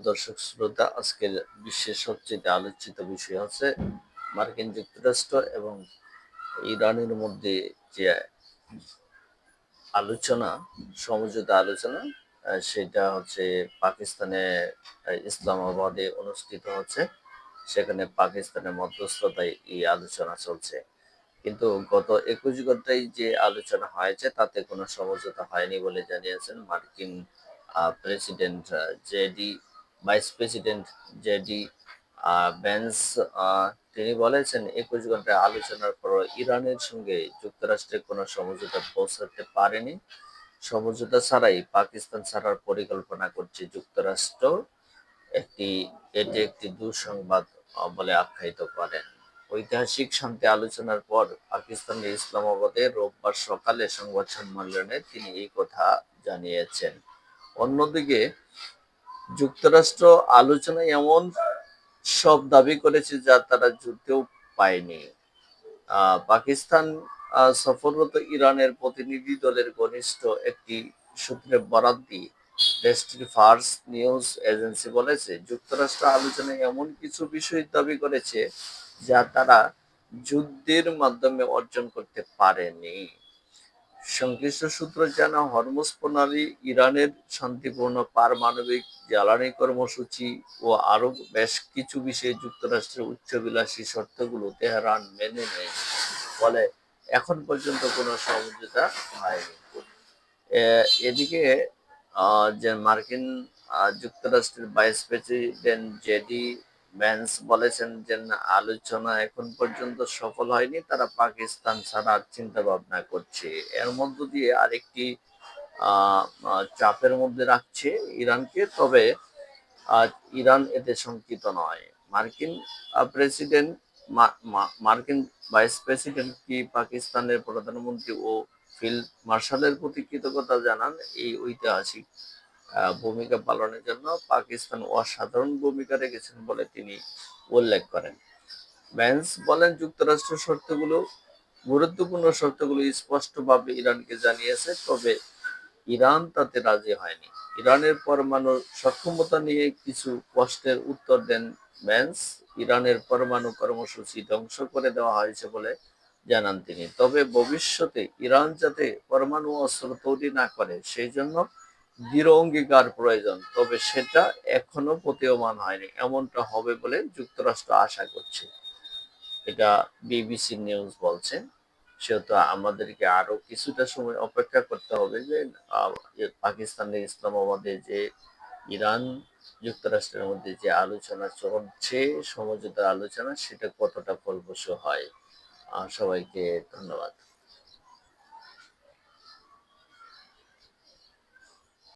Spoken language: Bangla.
দর্শক শ্রোতা, আজকের বিশ্বের সবচেয়ে আলোচিত বিষয় হচ্ছে মার্কিন যুক্তরাষ্ট্র এবং ইরানের মধ্যে যে আলোচনা, সমঝোতা আলোচনা, সেটা হচ্ছে পাকিস্তানে ইসলামাবাদে অনুষ্ঠিত হচ্ছে। সেখানে পাকিস্তানের মধ্যস্থতায় এই আলোচনা চলছে, কিন্তু গত 21 ঘন্টায় যে আলোচনা হয়েছে তাতে কোনো সমঝোতা হয়নি বলে জানিয়েছেন মার্কিন president JD vice president JD Vance. তিনি বলেছেন 21 ঘন্টায় আলোচনার পর ইরানের সঙ্গে যুক্তরাষ্ট্রের কোনো সমঝোতা পৌঁছাতে পারেনি। সমঝোতা ছাড়াই পাকিস্তান ছাড়ার পরিকল্পনা করছে যুক্তরাষ্ট্র। এটি একটি দুঃসংবাদ বলে আখ্যায়িত করেন। ঐতিহাসিক শান্তি আলোচনার পর পাকিস্তানের ইসলামাবাদে রোববার সকালে সংবাদ সম্মেলনে তিনি এই কথা জানিয়েছেন। অন্যদিকে যুক্তরাষ্ট্র আলোচনায় এমন সব দাবি করেছে যা তারা যুদ্ধেও পায়নি। পাকিস্তান সফররত ইরানের প্রতিনিধি দলের ঘনিষ্ঠ একটি সূত্রে বরাত দিয়ে দেশটির ফার্স নিউজ এজেন্সি বলেছে, যুক্তরাষ্ট্র আলোচনায় এমন কিছু বিষয় দাবি করেছে যা তারা যুদ্ধের মাধ্যমে অর্জন করতে পারেনি। সংশ্লিষ্ট সূত্র জানায়, হরমুজ প্রণালী, ইরানের শান্তিপূর্ণ পারমাণবিক জ্বালানি কর্মসূচি ও আরও বেশ কিছু বিষয়ে যুক্তরাষ্ট্রের উচ্চাভিলাষী শর্তগুলো তেহরান মেনে নেয় বলে এখন পর্যন্ত কোনো সমঝোতা হয়নি। এদিকে যে মার্কিন যুক্তরাষ্ট্রের ভাইস প্রেসিডেন্ট জেডি ভ্যান্স বলেছেন যে আলোচনা এখন পর্যন্ত সফল হয়নি, তারা পাকিস্তান ছাড়ার চিন্তা ভাবনা করছে। এর মধ্য দিয়ে আরেকটি চাপের মধ্যে রাখছে ইরানকে। তবে ইরান এতে শঙ্কিত নয়। মার্কিন প্রেসিডেন্ট মার্কিন ভাইস প্রেসিডেন্ট কি পাকিস্তানের প্রধানমন্ত্রী ও ফিল্ড মার্শালের প্রতি কৃতজ্ঞতা জানান এই ঐতিহাসিক ভূমিকা পালনের জন্য। পাকিস্তান অসাধারণ ভূমিকা রেখেছেন বলে তিনি উল্লেখ করেন। ভ্যান্স বলেন, যুক্তরাষ্ট্র গুরুত্বপূর্ণ শর্তগুলো স্পষ্টভাবে ইরানকে জানিয়েছে, তবে ইরান তাতে রাজি হয়নি। ইরানের পরমাণু সক্ষমতা নিয়ে কিছু প্রশ্নের উত্তর দেন ভ্যান্স। ইরানের পরমাণু কর্মসূচি ধ্বংস করে দেওয়া হয়েছে বলে জানান তিনি, তবে ভবিষ্যতে ইরান যাতে পরমাণু অস্ত্র তৈরি না করে সেই জন্য দৃঢ় অঙ্গীকার প্রয়োজন, তবে সেটা এখনো প্রতীয়মান হয়নি। এমনটা হবে বলে যুক্তরাষ্ট্র আশা করছে, এটা বিবিসি নিউজ বলছে। সেহেতু আমাদেরকে আরো কিছুটা সময় অপেক্ষা করতে হবে যে পাকিস্তানের ইসলামাবাদে যে ইরান যুক্তরাষ্ট্রের মধ্যে যে আলোচনা চলছে, সমঝোতার আলোচনা, সেটা কতটা ফলপ্রসূ হয়। সবাইকে ধন্যবাদ।